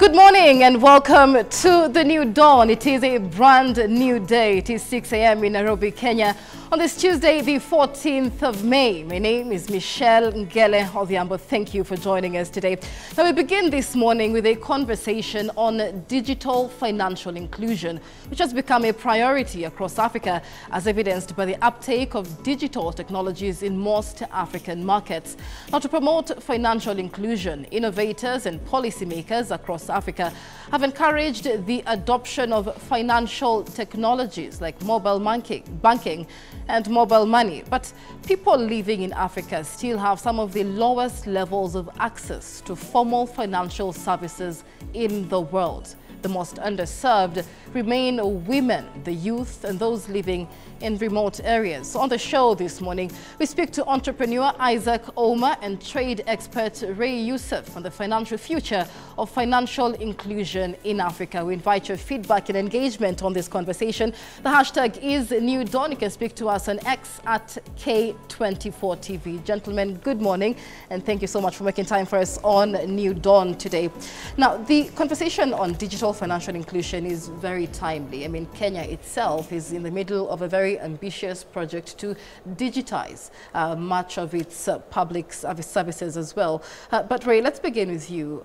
Good morning and welcome to the new dawn. It is a brand new day. It is 6 a.m. in Nairobi, Kenya. On this Tuesday, the 14th of May. My name is Michelle Ngele Odhiambo. Thank you for joining us today. Now, we begin this morning with a conversation on digital financial inclusion, which has become a priority across Africa, as evidenced by the uptake of digital technologies in most African markets. Now, to promote financial inclusion, innovators and policymakers across Africa have encouraged the adoption of financial technologies like mobile banking and mobile money. But people living in Africa still have some of the lowest levels of access to formal financial services in the world. The most underserved remain women, the youth, and those living in remote areas. So on the show this morning, we speak to entrepreneur Isaac Ouma and trade expert Ray Youssef on the financial future of financial inclusion in Africa. We invite your feedback and engagement on this conversation. The hashtag is New Dawn. You can speak to us on X at K24 Tv. Gentlemen, good morning, and thank you so much for making time for us on New Dawn today. Now, the conversation on digital financial inclusion is very timely. I mean, Kenya itself is in the middle of a very ambitious project to digitize much of its public services as well. But Ray, let's begin with you.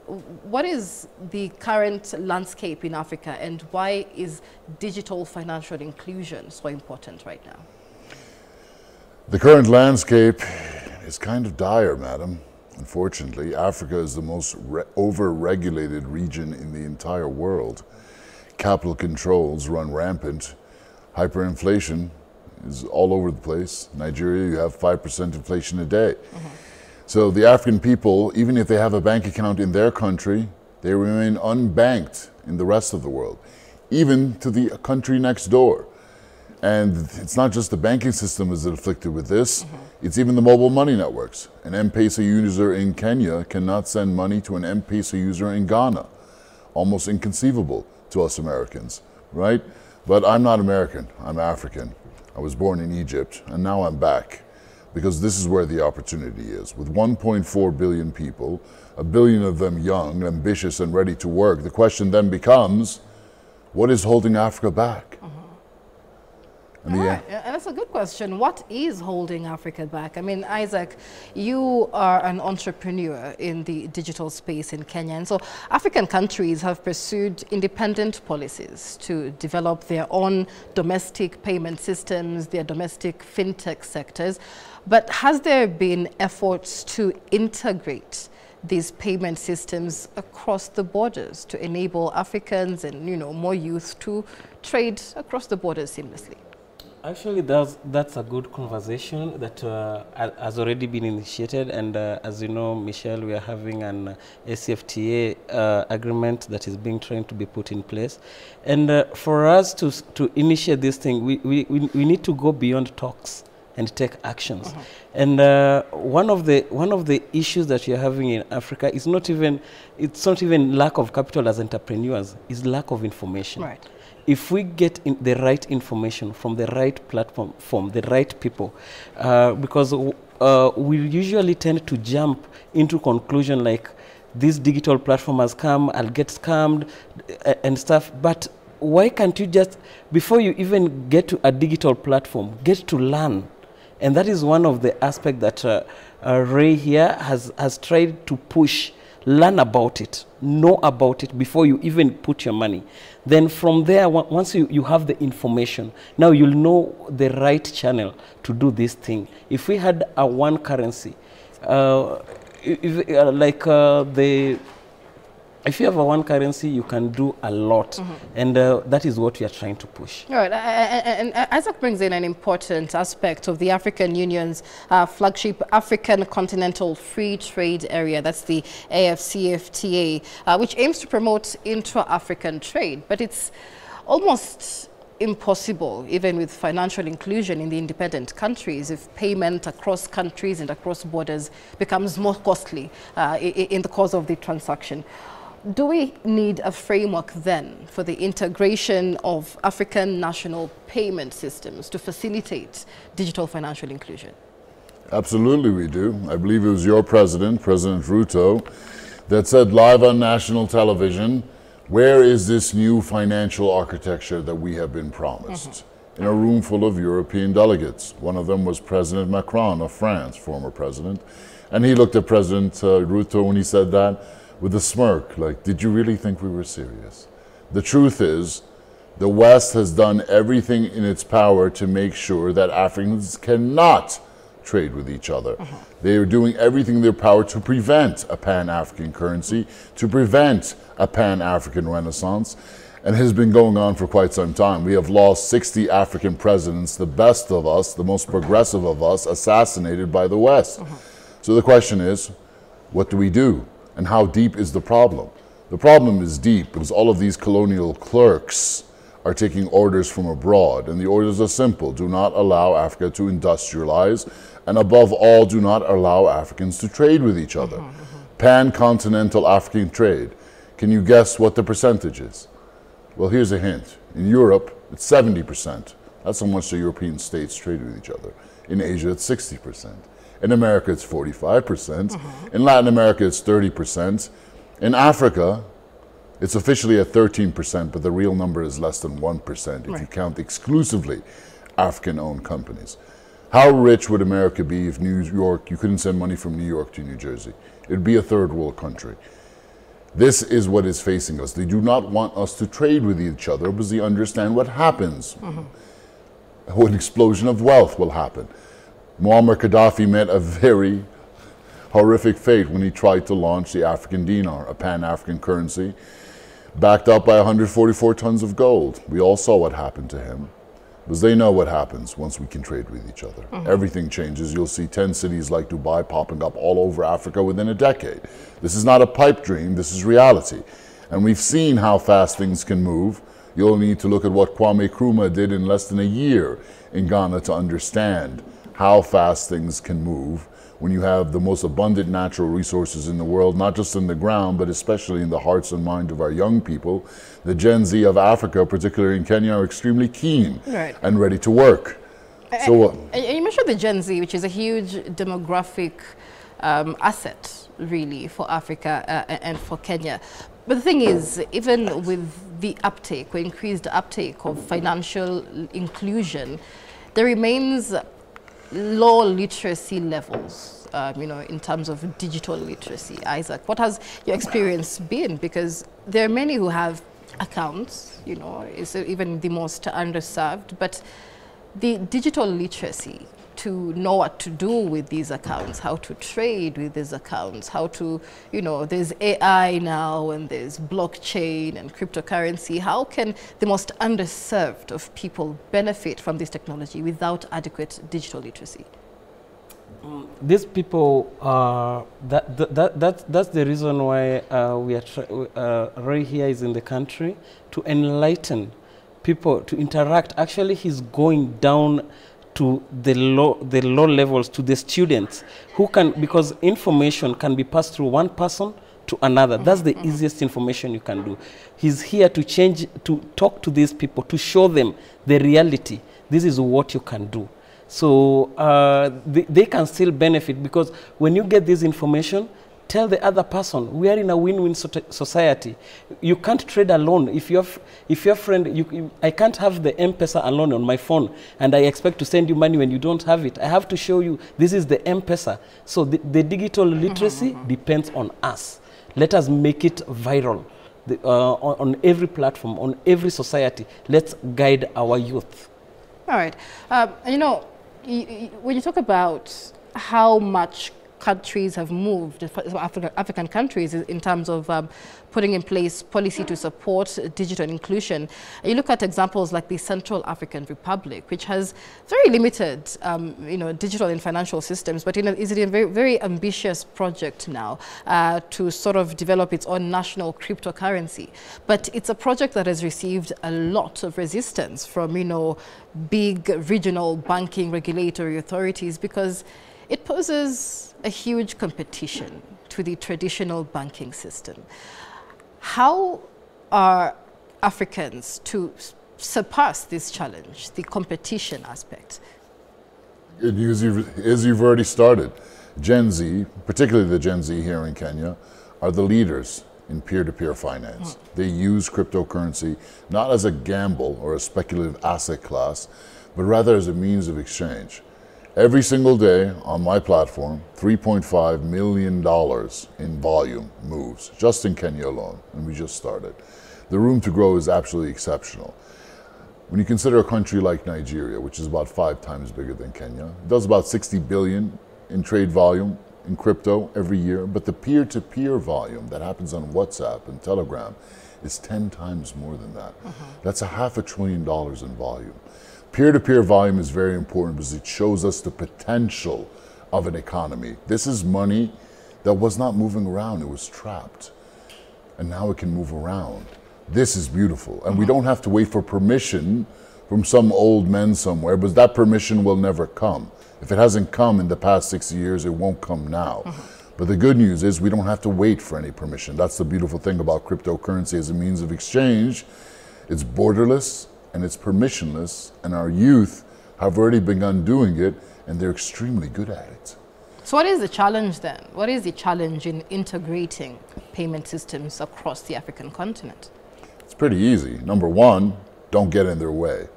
What is the current landscape in Africa, and why is digital financial inclusion so important right now? The current landscape is kind of dire, madam. Unfortunately, Africa is the most over-regulated region in the entire world. Capital controls run rampant. Hyperinflation is all over the place. Nigeria, you have 5% inflation a day. So the African people, even if they have a bank account in their country, they remain unbanked in the rest of the world, even to the country next door. And it's not just the banking system is afflicted with this, it's even the mobile money networks. An M-Pesa user in Kenya cannot send money to an M-Pesa user in Ghana. Almost inconceivable to us Americans, right? But I'm not American, I'm African. I was born in Egypt, and now I'm back, because this is where the opportunity is. With 1.4 billion people, 1 billion of them young, ambitious, and ready to work, the question then becomes, what is holding Africa back? And that's a good question. What is holding Africa back? I mean, Isaac, you are an entrepreneur in the digital space in Kenya. And so African countries have pursued independent policies to develop their own domestic payment systems, their domestic fintech sectors. But has there been efforts to integrate these payment systems across the borders to enable Africans and, you know, more youth to trade across the borders seamlessly? Actually, that's a good conversation that has already been initiated, and as you know, Michelle, we are having an ACFTA agreement that is being trying to be put in place. And for us to initiate this thing, we need to go beyond talks and take actions. And one of the issues that you're having in Africa is it's not even lack of capital as entrepreneurs, it's lack of information. Right. If we get the right information from the right platform, from the right people, because we usually tend to jump into conclusion like this digital platform has come, I'll get scammed and stuff. But why can't you just, before you even get to a digital platform, get to learn? And that is one of the aspects that Ray here has tried to push. Learn about it, know about it before you even put your money. Then from there, once you have the information, now you'll know the right channel to do this thing. If we had a one currency, if you have a one currency, you can do a lot. And that is what we are trying to push. All right, and Isaac brings in an important aspect of the African Union's flagship African Continental Free Trade Area, that's the AfCFTA, which aims to promote intra-African trade. But it's almost impossible, even with financial inclusion in the independent countries, if payment across countries and across borders becomes more costly in the course of the transaction. Do we need a framework then for the integration of African national payment systems to facilitate digital financial inclusion? Absolutely we do. I believe it was your president, President Ruto, that said live on national television, where is this new financial architecture that we have been promised? In a room full of European delegates. One of them was President Macron of France, former president. And he looked at President Ruto when he said that with a smirk, like, did you really think we were serious? The truth is, the West has done everything in its power to make sure that Africans cannot trade with each other. They are doing everything in their power to prevent a pan-African currency, to prevent a pan-African renaissance, and it has been going on for quite some time. We have lost 60 African presidents, the best of us, the most progressive of us, assassinated by the West. So the question is, what do we do? And how deep is the problem? The problem is deep because all of these colonial clerks are taking orders from abroad, and the orders are simple. Do not allow Africa to industrialize, and above all, do not allow Africans to trade with each other. Pan-continental African trade. Can you guess what the percentage is? Well, here's a hint. In Europe, it's 70%. That's how much the European states trade with each other. In Asia, it's 60%. In America, it's 45%. In Latin America, it's 30%. In Africa, it's officially at 13%, but the real number is less than 1% if you count exclusively African-owned companies. How rich would America be if New York, you couldn't send money from New York to New Jersey? It would be a third world country. This is what is facing us. They do not want us to trade with each other because they understand what happens. An explosion of wealth will happen. Muammar Gaddafi met a very horrific fate when he tried to launch the African dinar, a pan-African currency, backed up by 144 tons of gold. We all saw what happened to him, because they know what happens once we can trade with each other. Everything changes. You'll see 10 cities like Dubai popping up all over Africa within a decade. This is not a pipe dream, this is reality. And we've seen how fast things can move. You'll need to look at what Kwame Nkrumah did in less than a year in Ghana to understand how fast things can move when you have the most abundant natural resources in the world, not just in the ground, but especially in the hearts and minds of our young people. The Gen Z of Africa, particularly in Kenya, are extremely keen and ready to work. So, and you mentioned the Gen Z, which is a huge demographic asset, really, for Africa and for Kenya. But the thing is, even with the uptake, or increased uptake of financial inclusion, there remains low literacy levels, you know, in terms of digital literacy. Isaac, what has your experience been? Because there are many who have accounts, you know, it's even the most underserved, but the digital literacy to know what to do with these accounts, how to trade with these accounts, how to, you know, there's AI now and there's blockchain and cryptocurrency. How can the most underserved of people benefit from this technology without adequate digital literacy? These people, that's the reason why Roy here is in the country, to enlighten people, to interact. Actually, he's going down to the low levels, to the students who can, because information can be passed through one person to another. That's the easiest information you can do. He's here to change, to talk to these people, to show them the reality. This is what you can do. So they can still benefit, because when you get this information, tell the other person, we are in a win-win society. You can't trade alone. If your friend, I can't have the M-Pesa alone on my phone, and I expect to send you money when you don't have it. I have to show you this is the M-Pesa. So the digital literacy depends on us. Let us make it viral on every platform, on every society. Let's guide our youth. All right. You know, when you talk about how much countries have moved, African countries, in terms of putting in place policy to support digital inclusion. You look at examples like the Central African Republic, which has very limited, you know, digital and financial systems, but is it a very, very ambitious project now to sort of develop its own national cryptocurrency. But it's a project that has received a lot of resistance from, you know, big regional banking regulatory authorities, because it poses a huge competition to the traditional banking system. How are Africans to surpass this challenge, the competition aspect? As you've already started, Gen Z, particularly the Gen Z here in Kenya, are the leaders in peer-to-peer finance. They use cryptocurrency not as a gamble or a speculative asset class, but rather as a means of exchange. Every single day on my platform, $3.5 million in volume moves, just in Kenya alone, and we just started. The room to grow is absolutely exceptional. When you consider a country like Nigeria, which is about 5 times bigger than Kenya, it does about 60 billion in trade volume in crypto every year, but the peer-to-peer volume that happens on WhatsApp and Telegram is 10 times more than that. That's $500 billion in volume. Peer-to-peer volume is very important because it shows us the potential of an economy. This is money that was not moving around, it was trapped. And now it can move around. This is beautiful. And we don't have to wait for permission from some old men somewhere, but that permission will never come. If it hasn't come in the past 60 years, it won't come now. But the good news is we don't have to wait for any permission. That's the beautiful thing about cryptocurrency as a means of exchange. It's borderless and it's permissionless, and our youth have already begun doing it, and they're extremely good at it. So what is the challenge then? What is the challenge in integrating payment systems across the African continent? It's pretty easy. Number one, don't get in their way.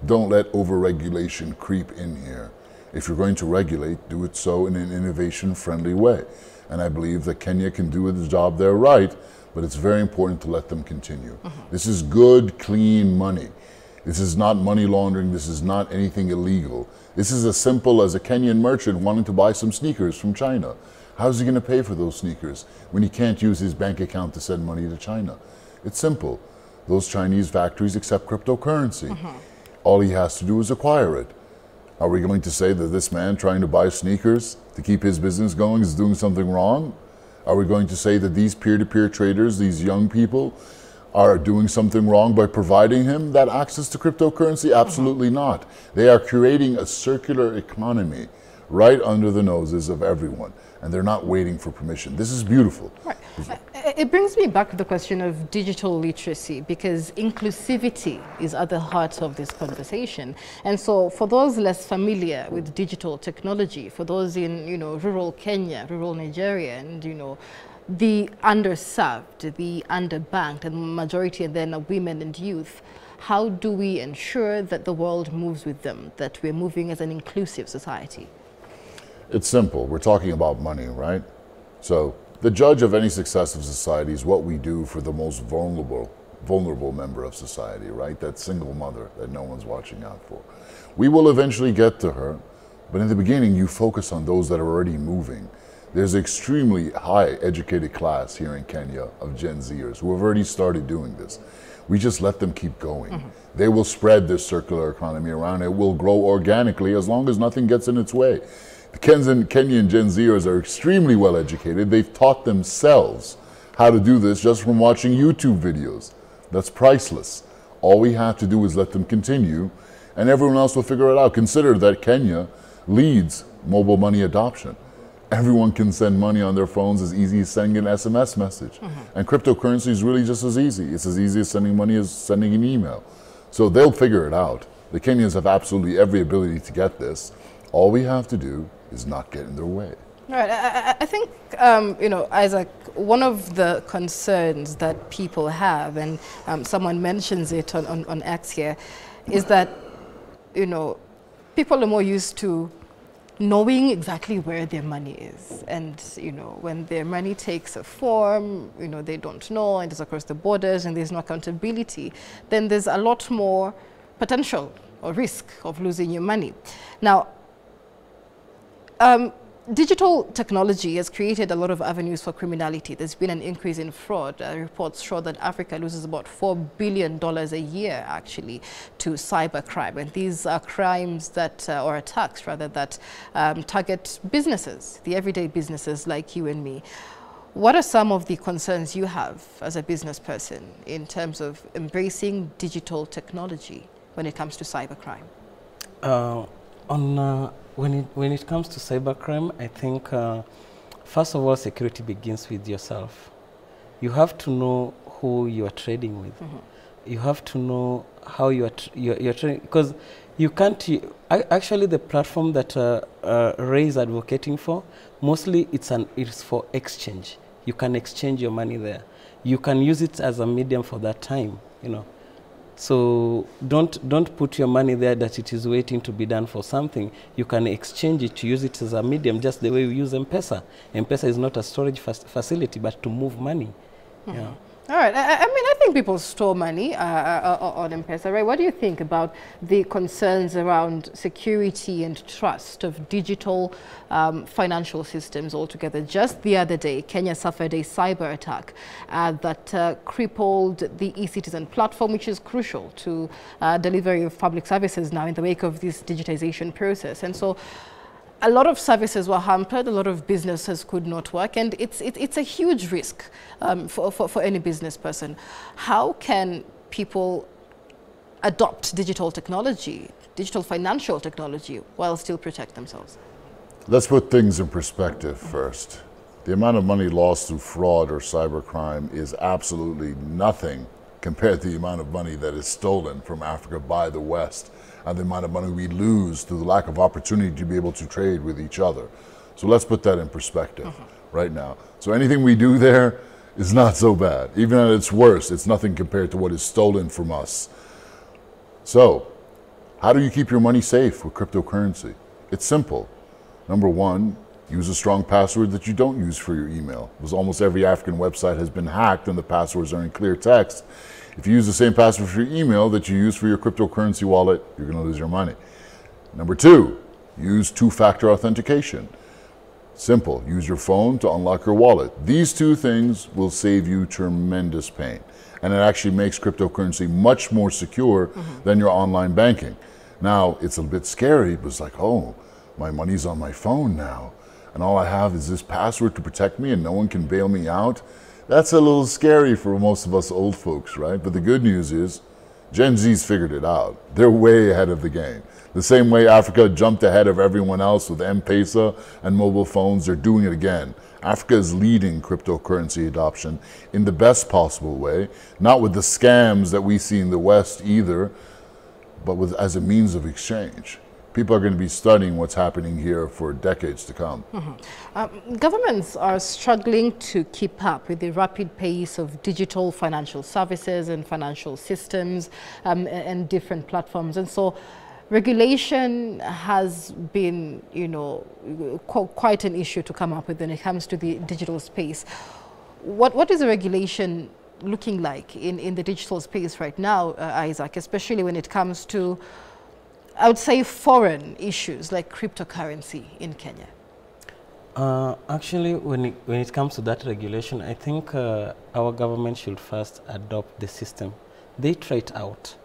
Don't let over-regulation creep in here. If you're going to regulate, do it so in an innovation-friendly way. And I believe that Kenya can do the job there right, but it's very important to let them continue. This is good, clean money. This is not money laundering. This is not anything illegal. This is as simple as a Kenyan merchant wanting to buy some sneakers from China. How's he going to pay for those sneakers when he can't use his bank account to send money to China? It's simple. Those Chinese factories accept cryptocurrency. All he has to do is acquire it. Are we going to say that this man trying to buy sneakers to keep his business going is doing something wrong? Are we going to say that these peer-to-peer traders, these young people, are doing something wrong by providing him that access to cryptocurrency? Absolutely not. They are creating a circular economy right under the noses of everyone, and they're not waiting for permission. This is beautiful. Right. It brings me back to the question of digital literacy, because inclusivity is at the heart of this conversation. And so for those less familiar with digital technology, for those in, rural Kenya, rural Nigeria, and, the underserved, the underbanked, and the majority and then women and youth, how do we ensure that the world moves with them, that we're moving as an inclusive society? It's simple. We're talking about money, right? So the judge of any success of society is what we do for the most vulnerable member of society, right? That single mother that no one's watching out for. We will eventually get to her, but in the beginning, you focus on those that are already moving. There's an extremely high educated class here in Kenya of Gen Zers who have already started doing this. We just let them keep going. They will spread this circular economy around. It will grow organically as long as nothing gets in its way. The Kenyan Gen Zers are extremely well educated. They've taught themselves how to do this just from watching YouTube videos. That's priceless. All we have to do is let them continue, and everyone else will figure it out. Consider that Kenya leads mobile money adoption. Everyone can send money on their phones as easy as sending an SMS message. And cryptocurrency is really just as easy. It's as easy as sending money as sending an email. So they'll figure it out. The Kenyans have absolutely every ability to get this. All we have to do is not get in their way. Right. I think, Isaac, one of the concerns that people have, and someone mentions it on X here, is that, people are more used to knowing exactly where their money is. And, when their money takes a form, they don't know, and it's across the borders, and there's no accountability, then there's a lot more potential or risk of losing your money. Now, digital technology has created a lot of avenues for criminality. There's been an increase in fraud. Reports show that Africa loses about $4 billion a year, actually, to cybercrime. And these are crimes that, or attacks rather, that target businesses, the everyday businesses like you and me. What are some of the concerns you have as a business person in terms of embracing digital technology when it comes to cybercrime? When it comes to cybercrime, I think, first of all, security begins with yourself. You have to know who you are trading with. You have to know how you're trading, because you can't. Actually, the platform that Ray is advocating for, mostly it's for exchange. You can exchange your money there. You can use it as a medium for that time, you know. So don't put your money there that it is waiting to be done for something. You can exchange it to use it as a medium, just the way we use M-Pesa. M-Pesa is not a storage facility, but to move money. Yeah. All right. I mean, I think people store money on M-Pesa, right? What do you think about the concerns around security and trust of digital financial systems altogether? Just the other day, Kenya suffered a cyber attack that crippled the e-citizen platform, which is crucial to delivery of public services now in the wake of this digitization process. And so a lot of services were hampered, a lot of businesses could not work, and it's a huge risk for any business person. How can people adopt digital technology, digital financial technology, while still protect themselves? Let's put things in perspective first. The amount of money lost through fraud or cybercrime is absolutely nothing compared to the amount of money that is stolen from Africa by the West, and the amount of money we lose through the lack of opportunity to be able to trade with each other. So let's put that in perspective right now. So anything we do there is not so bad. Even at its worst, it's nothing compared to what is stolen from us. So how do you keep your money safe with cryptocurrency? It's simple. Number one, use a strong password that you don't use for your email, because almost every African website has been hacked and the passwords are in clear text. If you use the same password for your email that you use for your cryptocurrency wallet, you're going to lose your money. Number two, use two-factor authentication. Simple. Use your phone to unlock your wallet. These two things will save you tremendous pain. And it actually makes cryptocurrency much more secure than your online banking. Now, it's a bit scary, but it's like, oh, my money's on my phone now, and all I have is this password to protect me and no one can bail me out. That's a little scary for most of us old folks, right? But the good news is Gen Z's figured it out. They're way ahead of the game. The same way Africa jumped ahead of everyone else with M-Pesa and mobile phones, they're doing it again. Africa is leading cryptocurrency adoption in the best possible way, not with the scams that we see in the West either, but as a means of exchange. People are going to be studying what's happening here for decades to come. Governments are struggling to keep up with the rapid pace of digital financial services and financial systems and different platforms. And so regulation has been, you know, quite an issue to come up with when it comes to the digital space. What is the regulation looking like in the digital space right now, Isaac, especially when it comes to, I would say, foreign issues like cryptocurrency in Kenya? Actually, when it comes to that regulation, I think our government should first adopt the system. They try it out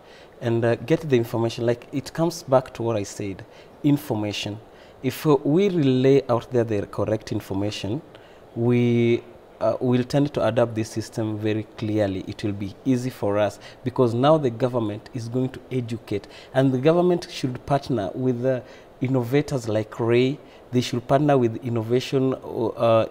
and get the information. Like, it comes back to what I said, information. If we relay out there the correct information, we will tend to adapt this system very clearly. It will be easy for us because now the government is going to educate, and the government should partner with innovators like Ray. They should partner with innovation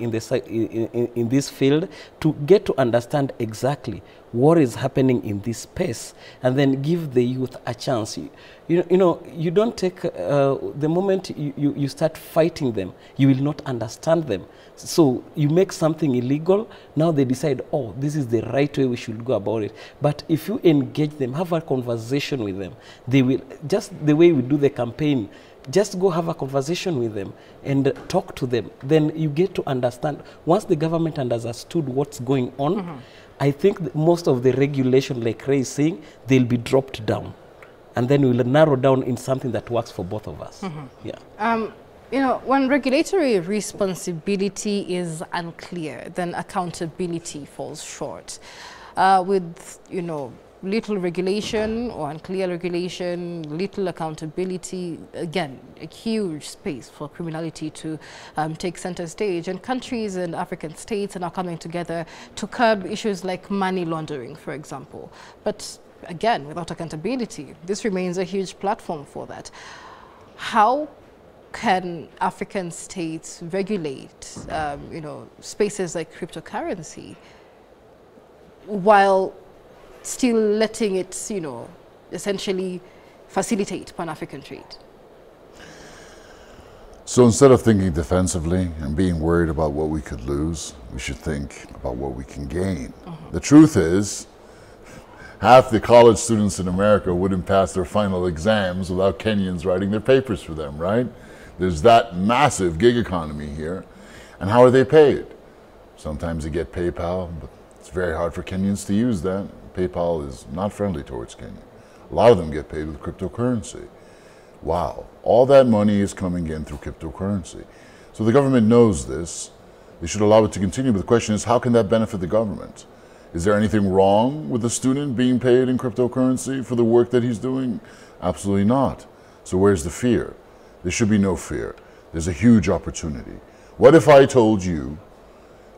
in this field to get to understand exactly what is happening in this space, and then give the youth a chance. You know, you don't take, the moment you start fighting them, you will not understand them. So you make something illegal, now they decide, oh, this is the right way we should go about it. But if you engage them, have a conversation with them, they will, just the way we do the campaign, just go have a conversation with them and talk to them. Then you get to understand. Once the government understood what's going on, I think most of the regulation, like Ray is saying, they'll be dropped down. And then we'll narrow down in something that works for both of us. Yeah. You know, when regulatory responsibility is unclear, then accountability falls short. With, you know, little regulation or unclear regulation, little accountability, again, a huge space for criminality to take center stage. And countries and African states are now coming together to curb issues like money laundering, for example. But again, without accountability, this remains a huge platform for that. How can African states regulate, you know, spaces like cryptocurrency while still letting it, you know, essentially facilitate Pan-African trade? So instead of thinking defensively and being worried about what we could lose, we should think about what we can gain. The truth is, half the college students in America wouldn't pass their final exams without Kenyans writing their papers for them, right? There's that massive gig economy here. And how are they paid? Sometimes they get PayPal, but it's very hard for Kenyans to use that. PayPal is not friendly towards Kenya. A lot of them get paid with cryptocurrency. Wow, all that money is coming in through cryptocurrency. So the government knows this. They should allow it to continue, but the question is, how can that benefit the government? Is there anything wrong with the student being paid in cryptocurrency for the work that he's doing? Absolutely not. So where's the fear? There should be no fear. There's a huge opportunity. What if I told you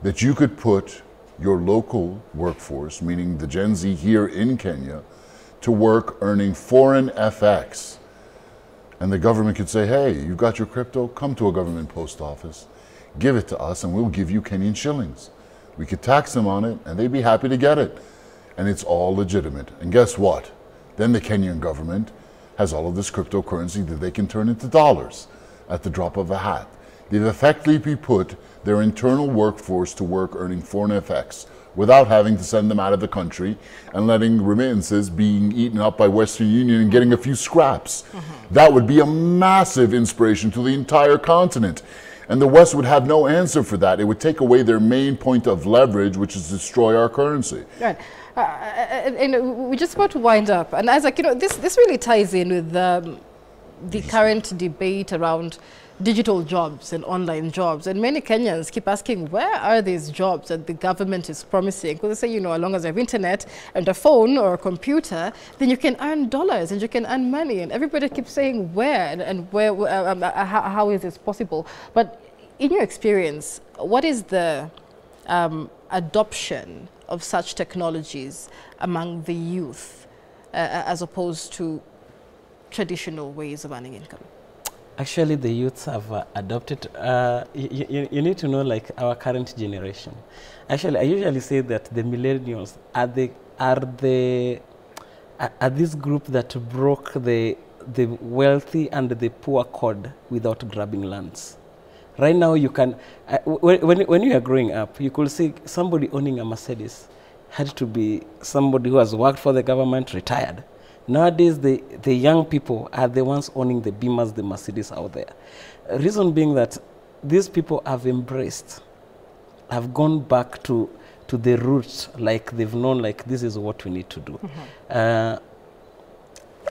that you could put your local workforce, meaning the Gen Z here in Kenya, to work earning foreign FX? And the government could say, hey, you've got your crypto, come to a government post office, give it to us, and we'll give you Kenyan shillings. We could tax them on it, and they'd be happy to get it. And it's all legitimate. And guess what? Then the Kenyan government has all of this cryptocurrency that they can turn into dollars at the drop of a hat. They've effectively put their internal workforce to work earning foreign FX without having to send them out of the country and letting remittances being eaten up by Western Union and getting a few scraps. That would be a massive inspiration to the entire continent. And the West would have no answer for that. It would take away their main point of leverage, which is destroy our currency. Right. And we're just about to wind up. And Isaac, this really ties in with the current debate around digital jobs and online jobs. And many Kenyans keep asking, where are these jobs that the government is promising? Because they say, as long as you have internet and a phone or a computer, then you can earn dollars and you can earn money. And everybody keeps saying where and how is this possible? But in your experience, what is the adoption of such technologies among the youth as opposed to traditional ways of earning income? Actually, the youths have adopted. You need to know, like our current generation. Actually, I usually say that the millennials are this group that broke the wealthy and the poor code without grabbing lands. Right now, you can when you are growing up, you could see somebody owning a Mercedes had to be somebody who has worked for the government, retired. Nowadays, the young people are the ones owning the Beamers, the Mercedes out there. Reason being that these people have embraced, have gone back to the roots, like they've known, like this is what we need to do.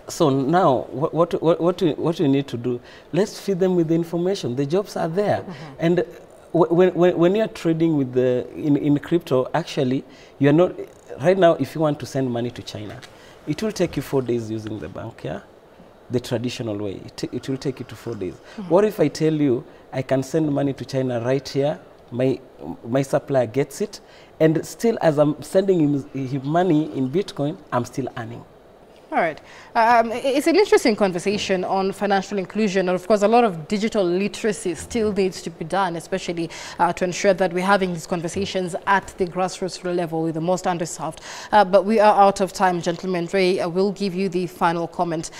So now, what we need to do, let's feed them with the information. The jobs are there. And when you're trading with in crypto, actually, you're not, right now, if you want to send money to China, it will take you 4 days using the bank, yeah? The traditional way. It will take you to 4 days. What if I tell you I can send money to China right here, my supplier gets it, and still as I'm sending him money in Bitcoin, I'm still earning. All right. It's an interesting conversation on financial inclusion. And of course, a lot of digital literacy still needs to be done, especially to ensure that we're having these conversations at the grassroots level with the most underserved. But we are out of time, gentlemen. Ray, will give you the final comment.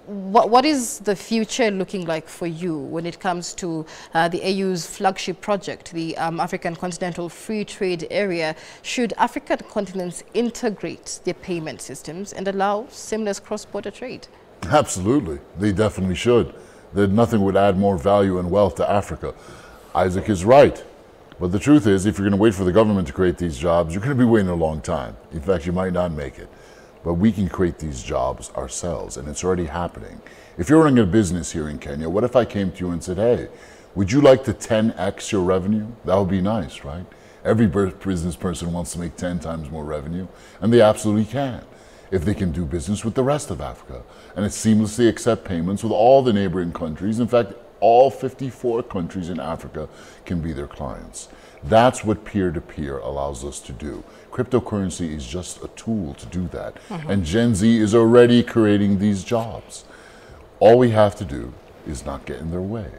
What is the future looking like for you when it comes to the AU's flagship project, the African Continental Free Trade Area? Should African continents integrate their payment systems and allow seamless cross-border trade? Absolutely. They definitely should. Nothing would add more value and wealth to Africa. Isaac is right. But the truth is, if you're going to wait for the government to create these jobs, you're going to be waiting a long time. In fact, you might not make it. But we can create these jobs ourselves, and it's already happening. If you're running a business here in Kenya, what if I came to you and said, hey, would you like to 10x your revenue? That would be nice, right? Every business person wants to make 10 times more revenue, and they absolutely can, if they can do business with the rest of Africa. And it seamlessly accept payments with all the neighboring countries. In fact, all 54 countries in Africa can be their clients. That's what peer-to-peer allows us to do. Cryptocurrency is just a tool to do that. And Gen Z is already creating these jobs. All we have to do is not get in their way.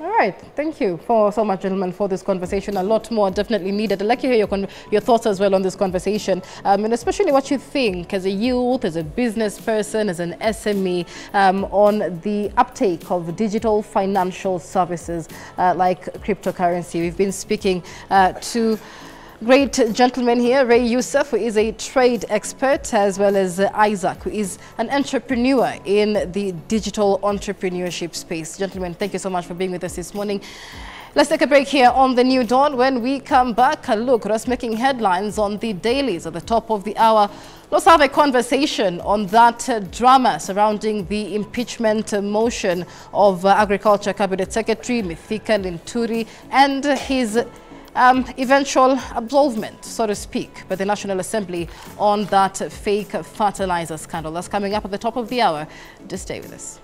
All right, thank you so much, gentlemen, for this conversation. A lot more definitely needed. I'd like to hear your thoughts as well on this conversation, and especially what you think as a youth, as a business person, as an SME, on the uptake of digital financial services like cryptocurrency. We've been speaking to great gentleman here, Ray Youssef, who is a trade expert, as well as Isaac, who is an entrepreneur in the digital entrepreneurship space. Gentlemen, thank you so much for being with us this morning. Let's take a break here on The New Dawn. When we come back, a look at us making headlines on the dailies at the top of the hour. Let's have a conversation on that drama surrounding the impeachment motion of Agriculture Cabinet Secretary Mithika Linturi and his eventual absolvement, so to speak, by the National Assembly on that fake fertilizer scandal. That's coming up at the top of the hour. Just stay with us.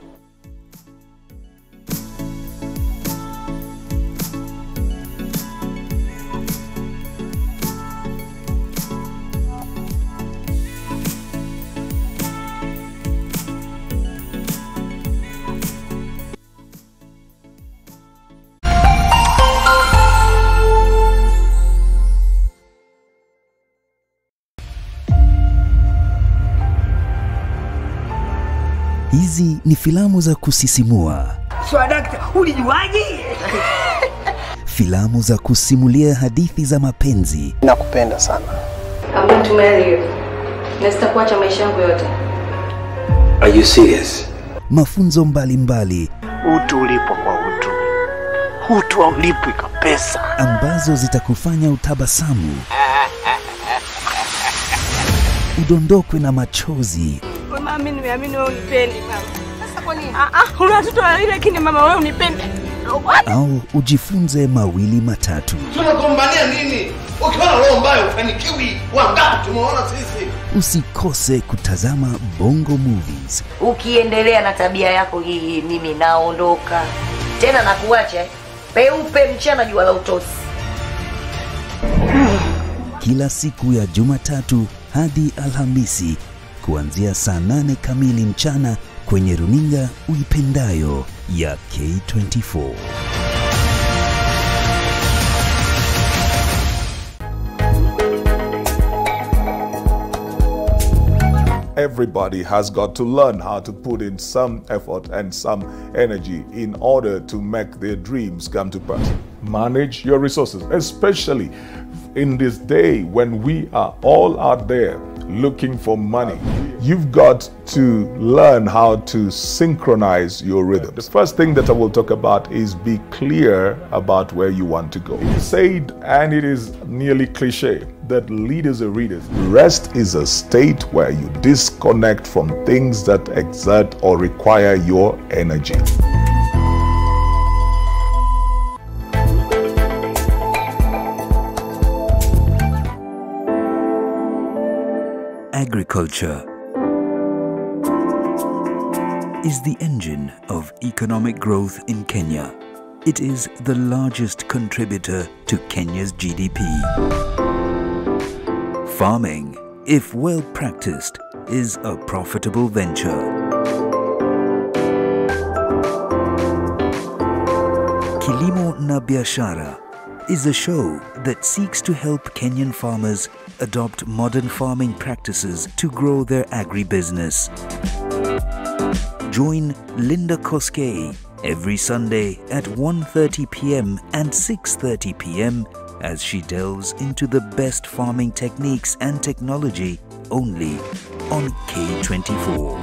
Hizi ni filamu za kusisimua. Swadakta, ulijuaje? Filamu za kusimulia hadithi za mapenzi. Nakupenda sana. I'm going to marry you. Nesta kuacha maisha yangu yote. Are you serious? Mafunzo mbalimbali. Utu ulipo kwa utu. Utu ulipwi kwa pesa. Ambazo zitakufanya utabasamu. Udondokwe na machozi. Mama, mimi nimeamini wewe unipendi mama. Sasa kwa nini? Una watoto wawili lakini mama wewe unipendi. Au ujifunze mawili matatu. Tunagombania nini? Ukiona roho mbaya ufanikiwi, wangapi tumeona sisi? Usikose kutazama Bongo Movies. Ukiendelea na tabia yako hii, mimi naondoka. Tena nakuacha peupe mchana jua la utosi. Kila siku ya Jumatatu hadi Alhamisi kuanzia saa 8 kamili mchana kwenye runinga uipendayo ya K24. Everybody has got to learn how to put in some effort and some energy in order to make their dreams come to pass. Manage your resources, especially in this day when we are all out there looking for money. You've got to learn how to synchronize your rhythm. The first thing that I will talk about is be clear about where you want to go. It is said, and it is nearly cliche, that leaders are readers. Rest is a state where you disconnect from things that exert or require your energy. Agriculture is the engine of economic growth in Kenya. It is the largest contributor to Kenya's GDP. Farming, if well practiced, is a profitable venture. Kilimo na Biashara is a show that seeks to help Kenyan farmers adopt modern farming practices to grow their agribusiness. Join Linda Koskei every Sunday at 1:30 p.m. and 6:30 p.m. as she delves into the best farming techniques and technology only on K24.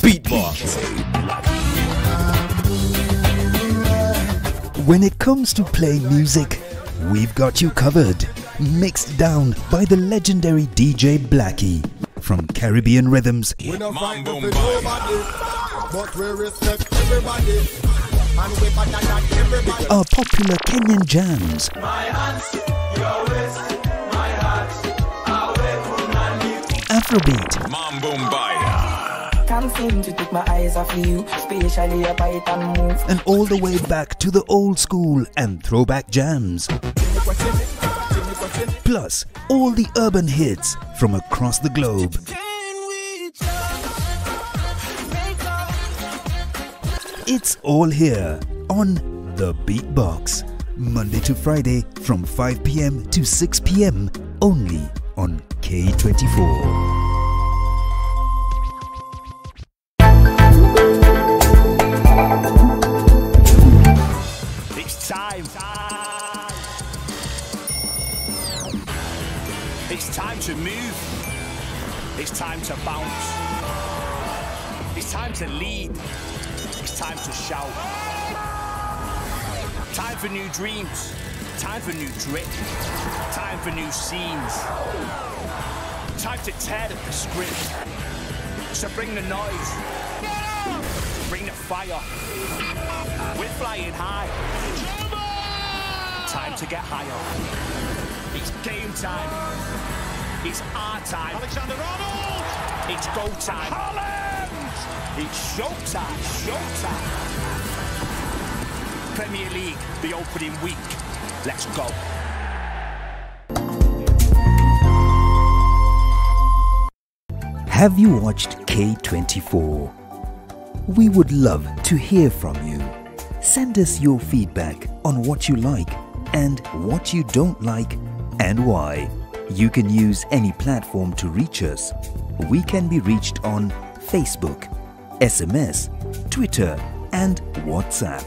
Beatbox. When it comes to playing music, we've got you covered. Mixed down by the legendary DJ Blackie. From Caribbean rhythms, we don't fight nobody, but we respect everybody. And we everybody. Our popular Kenyan jams. My hands, your waist, my heart, away from my knees. Afrobeat. Can't seem to take my eyes off you, especially a bite and move. And all the way back to the old school and throwback jams. Plus, all the urban hits from across the globe. It's all here on The Beatbox, Monday to Friday from 5 p.m. to 6 p.m. only on K24. It's time. It's time to move. It's time to bounce. It's time to lead. It's time to shout. Time for new dreams. Time for new drip. Time for new scenes. Time to tear up the script. So bring the noise. Bring the fire. We're flying high. Time to get higher. It's game time. It's our time. Alexander-Arnold! It's go time. Holland! It's showtime. Showtime. Premier League, the opening week. Let's go. Have you watched K24? We would love to hear from you. Send us your feedback on what you like and what you don't like and why. You can use any platform to reach us. We can be reached on Facebook, SMS, Twitter, and WhatsApp.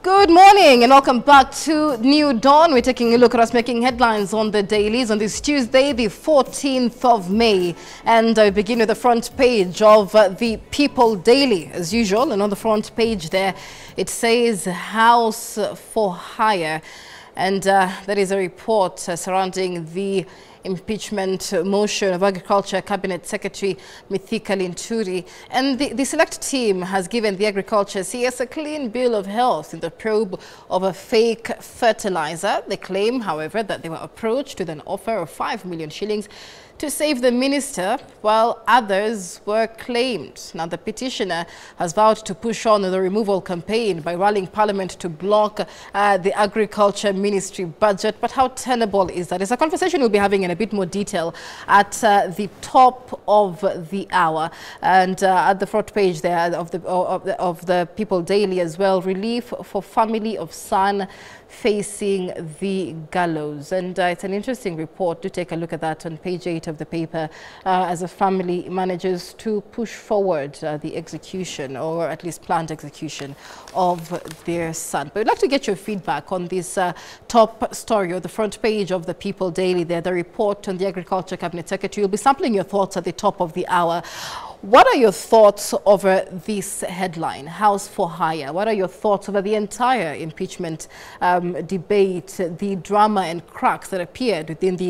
Good morning and welcome back to New Dawn. We're taking a look at what's making headlines on the dailies on this Tuesday, the 14th of May. And I begin with the front page of the People Daily, as usual. And on the front page there, it says House for Hire. And that is a report surrounding the impeachment motion of Agriculture Cabinet Secretary Mithika Linturi. And the select team has given the Agriculture CS a clean bill of health in the probe of a fake fertilizer. They claim, however, that they were approached with an offer of 5 million shillings to save the minister, while others were claimed. Now, the petitioner has vowed to push on the removal campaign by rallying Parliament to block the Agriculture Ministry budget. But how tenable is that? It's a conversation we'll be having in a bit more detail at the top of the hour. And at the front page there of the People Daily as well, relief for family of son facing the gallows. And it's an interesting report. Do take a look at that on page 8 of the paper as a family manages to push forward the execution, or at least planned execution, of their son. But we'd like to get your feedback on this top story or the front page of the People Daily there, the report on the Agriculture Cabinet Secretary. We'll be sampling your thoughts at the top of the hour. What are your thoughts over this headline, House for Hire? What are your thoughts over the entire impeachment debate, the drama and cracks that appeared within the